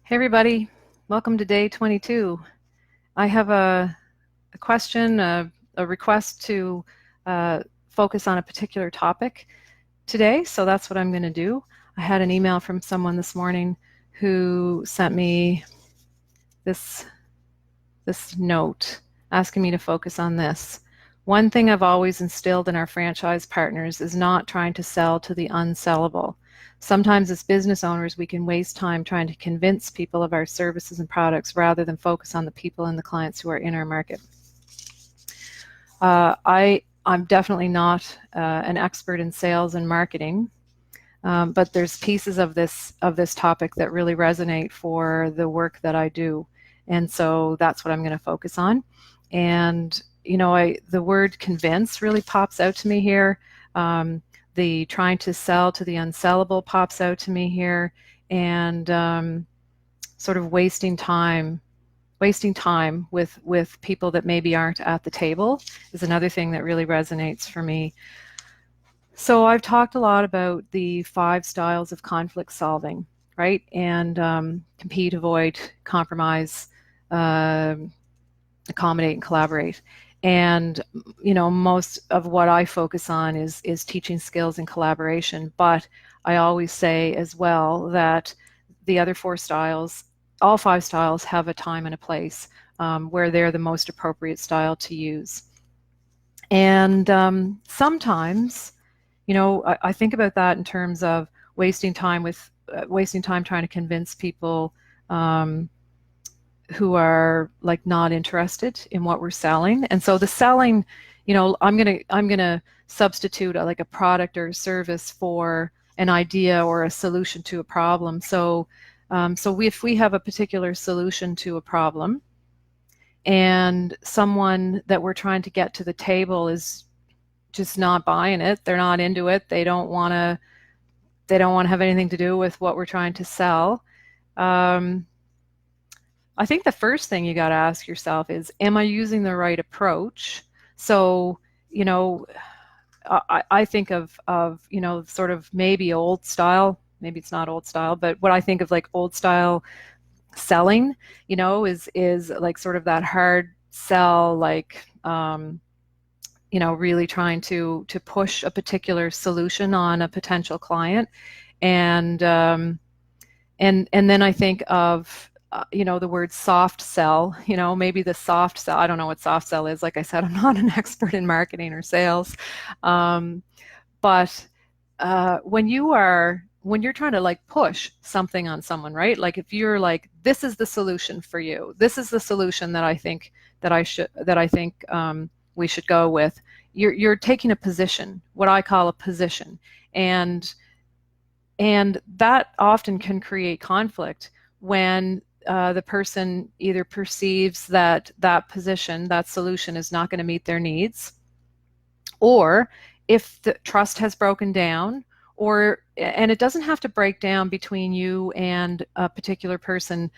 Hey everybody, welcome to day 22. I have a question, a request to focus on a particular topic today, so that's what I'm going to do. I had an email from someone this morning who sent me this note asking me to focus on this. One thing I've always instilled in our franchise partners is not trying to sell to the unsellable. Sometimes as business owners, we can waste time trying to convince people of our services and products rather than focus on the people and the clients who are in our market. I'm definitely not an expert in sales and marketing, but there's pieces of this topic that really resonate for the work that I do. And so that's what I'm going to focus on. And, you know, the word convince really pops out to me here. The trying to sell to the unsellable pops out to me here. And sort of wasting time with people that maybe aren't at the table is another thing that really resonates for me. So I've talked a lot about the 5 styles of conflict solving, right? And compete, avoid, compromise, accommodate, and collaborate. And you know, most of what I focus on is teaching skills and collaboration. But I always say as well that the other 4 styles, all 5 styles, have a time and a place where they're the most appropriate style to use. And sometimes, you know, I think about that in terms of wasting time trying to convince people who are like not interested in what we're selling. And so the selling, you know, I'm gonna substitute like a product or a service for an idea or a solution to a problem. So if we have a particular solution to a problem, and someone that we're trying to get to the table is just not buying it, they're not into it, they don't want to have anything to do with what we're trying to sell, I think the first thing you got to ask yourself is, am I using the right approach? So, you know, I think of, you know, sort of maybe old style, maybe it's not old style, but what I think of like old style selling, you know, is like sort of that hard sell, like, you know, really trying to push a particular solution on a potential client. And then I think of, you know, the word soft sell, you know, maybe the soft sell, I don't know what soft sell is. Like I said, I'm not an expert in marketing or sales. But when you're trying to like push something on someone, right? Like if you're like, this is the solution for you, this is the solution that I think we should go with. You're taking a position, what I call a position, and that often can create conflict when the person either perceives that position, that solution, is not going to meet their needs, or if the trust has broken down, and it doesn't have to break down between you and a particular person,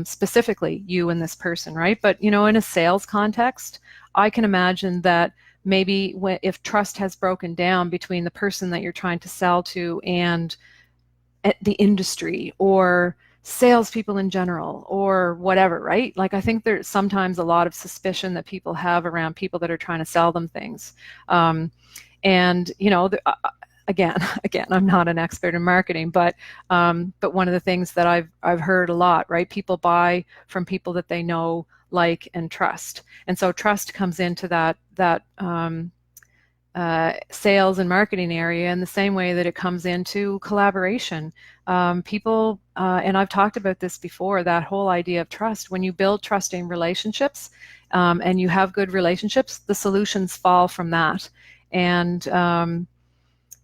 specifically you and this person, right? But you know, in a sales context, I can imagine that maybe if trust has broken down between the person that you're trying to sell to and the industry or salespeople in general or whatever, right? Like I think there's sometimes a lot of suspicion that people have around people that are trying to sell them things. And you know, again, I'm not an expert in marketing, but one of the things that I've heard a lot, right? People buy from people that they know, like, and trust. And so trust comes into that sales and marketing area in the same way that it comes into collaboration. People, and I've talked about this before, that whole idea of trust. When you build trusting relationships and you have good relationships, the solutions fall from that. And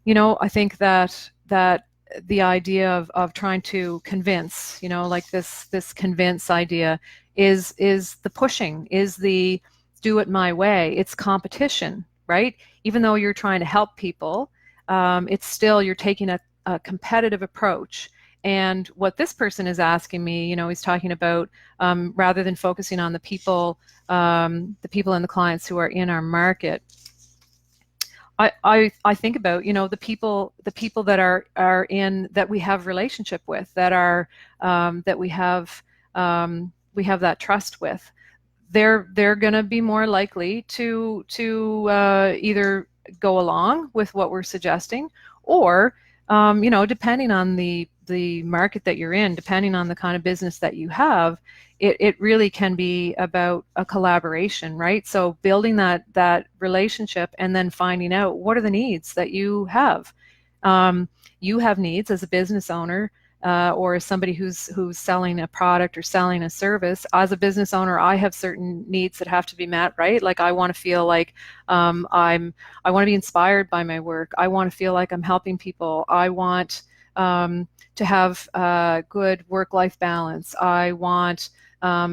you know, I think that the idea of trying to convince, you know, like this convince idea is the pushing, is the do it my way. It's competition, right? Even though you're trying to help people, it's still, you're taking a competitive approach. And what this person is asking me, you know, he's talking about rather than focusing on the people and the clients who are in our market, I think about, you know, the people that are in, that we have relationship with, that are that we have that trust with. They're going to be more likely to either go along with what we're suggesting, or you know, depending on the market that you're in, depending on the kind of business that you have, it really can be about a collaboration, right? So building that relationship and then finding out what are the needs that you have. You have needs as a business owner, or as somebody who's selling a product or selling a service. As a business owner, I have certain needs that have to be met, right? Like I want to feel like I want to be inspired by my work. I want to feel like I'm helping people. I want to have good work-life balance. I want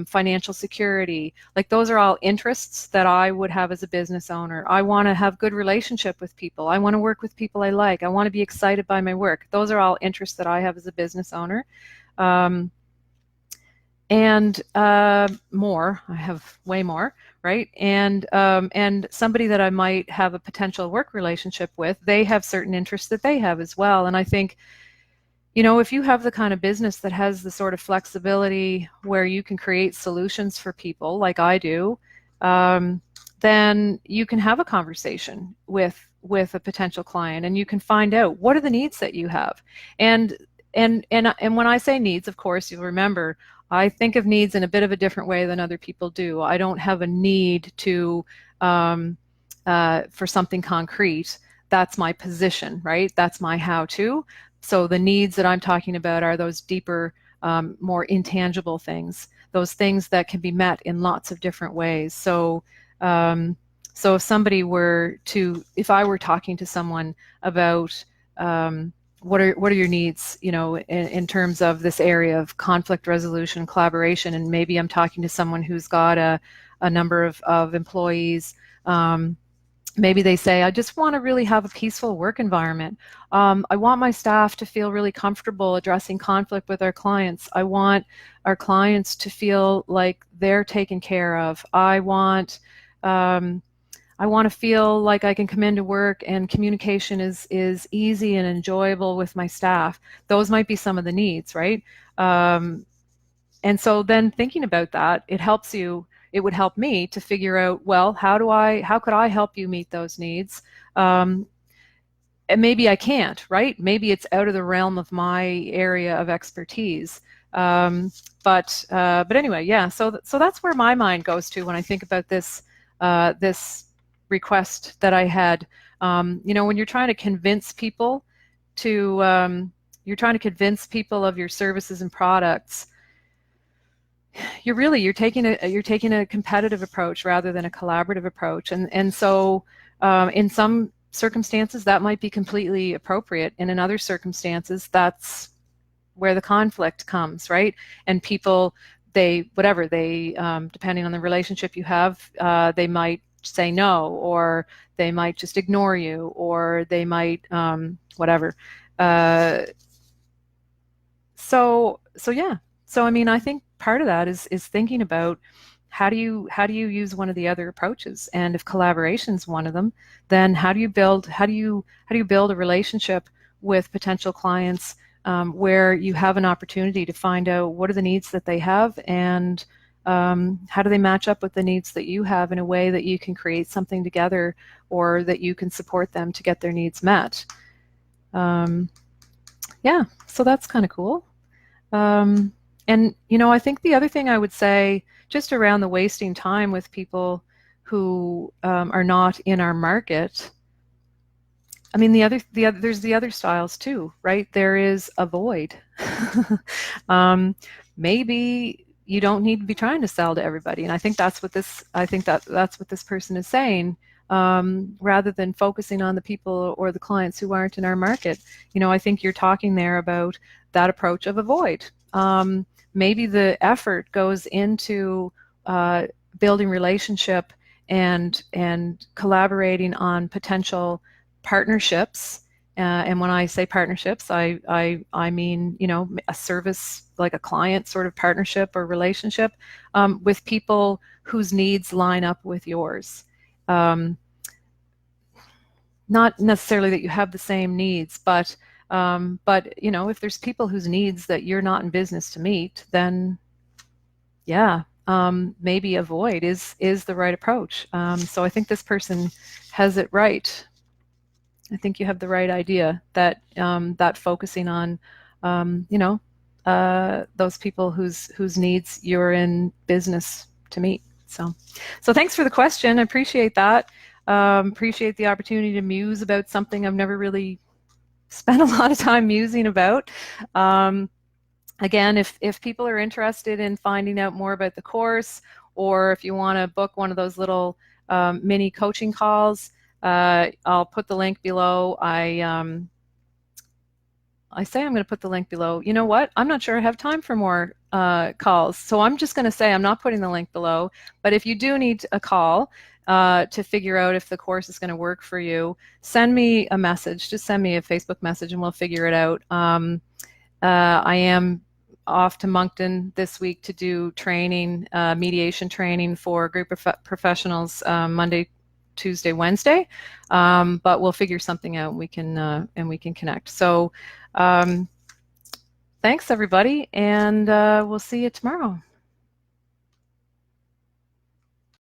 financial security. Like those are all interests that I would have as a business owner. I want to have good relationship with people. I want to work with people I like. I want to be excited by my work. Those are all interests that I have as a business owner. And more, I have way more, right? And somebody that I might have a potential work relationship with, they have certain interests that they have as well. And I think, you know, if you have the kind of business that has the sort of flexibility where you can create solutions for people like I do, then you can have a conversation with a potential client, and you can find out what are the needs that you have. And when I say needs, of course, you'll remember, I think of needs in a bit of a different way than other people do. I don't have a need to for something concrete. That's my position, right? That's my how-to. So the needs that I'm talking about are those deeper, more intangible things, those things that can be met in lots of different ways. So, so if somebody were to, if I were talking to someone about what are your needs, you know, in terms of this area of conflict resolution, collaboration, and maybe I'm talking to someone who's got a number of employees. Maybe they say, I just want to really have a peaceful work environment. I want my staff to feel really comfortable addressing conflict with our clients. I want our clients to feel like they're taken care of. I want to feel like I can come into work and communication is easy and enjoyable with my staff. Those might be some of the needs, right? And so then thinking about that, it would help me to figure out, well, how could I help you meet those needs? And maybe I can't, right? Maybe it's out of the realm of my area of expertise. But anyway, yeah. So that's where my mind goes to when I think about this this request that I had. You know, when you're trying to convince people you're trying to convince people of your services and products, you're taking a competitive approach rather than a collaborative approach, and so in some circumstances that might be completely appropriate, and in other circumstances that's where the conflict comes, right? And people, depending on the relationship you have, they might say no, or they might just ignore you, or they might whatever. So yeah. So I mean, I think part of that is thinking about how do you use one of the other approaches, and if collaboration is one of them, then how do you build a relationship with potential clients where you have an opportunity to find out what are the needs that they have, and how do they match up with the needs that you have in a way that you can create something together, or that you can support them to get their needs met. Yeah, so that's kind of cool. And, you know, I think the other thing I would say, just around the wasting time with people who are not in our market, I mean, there's the other styles too, right? There is avoid. Maybe you don't need to be trying to sell to everybody, and I think that's what this person is saying. Rather than focusing on the people or the clients who aren't in our market, you know, I think you're talking there about that approach of avoid. Maybe the effort goes into building relationship and collaborating on potential partnerships. And when I say partnerships, I mean, you know, a service, like a client sort of partnership or relationship with people whose needs line up with yours. not necessarily that you have the same needs, but you know, if there's people whose needs that you're not in business to meet, then yeah, maybe avoid is the right approach. So I think this person has it right. I think you have the right idea that that focusing on, you know, those people whose needs you're in business to meet. So thanks for the question. I appreciate that. Appreciate the opportunity to muse about something I've never really spent a lot of time musing about. Again, if people are interested in finding out more about the course, or if you want to book one of those little mini coaching calls, I'll put the link below. I say I'm going to put the link below. You know what? I'm not sure I have time for more calls, so I'm just going to say I'm not putting the link below. But if you do need a call to figure out if the course is going to work for you, send me a message. Just send me a Facebook message and we'll figure it out. I am off to Moncton this week to do training, mediation training for a group of professionals Monday, Tuesday, Wednesday, but we'll figure something out and we can connect. So thanks everybody, and we'll see you tomorrow.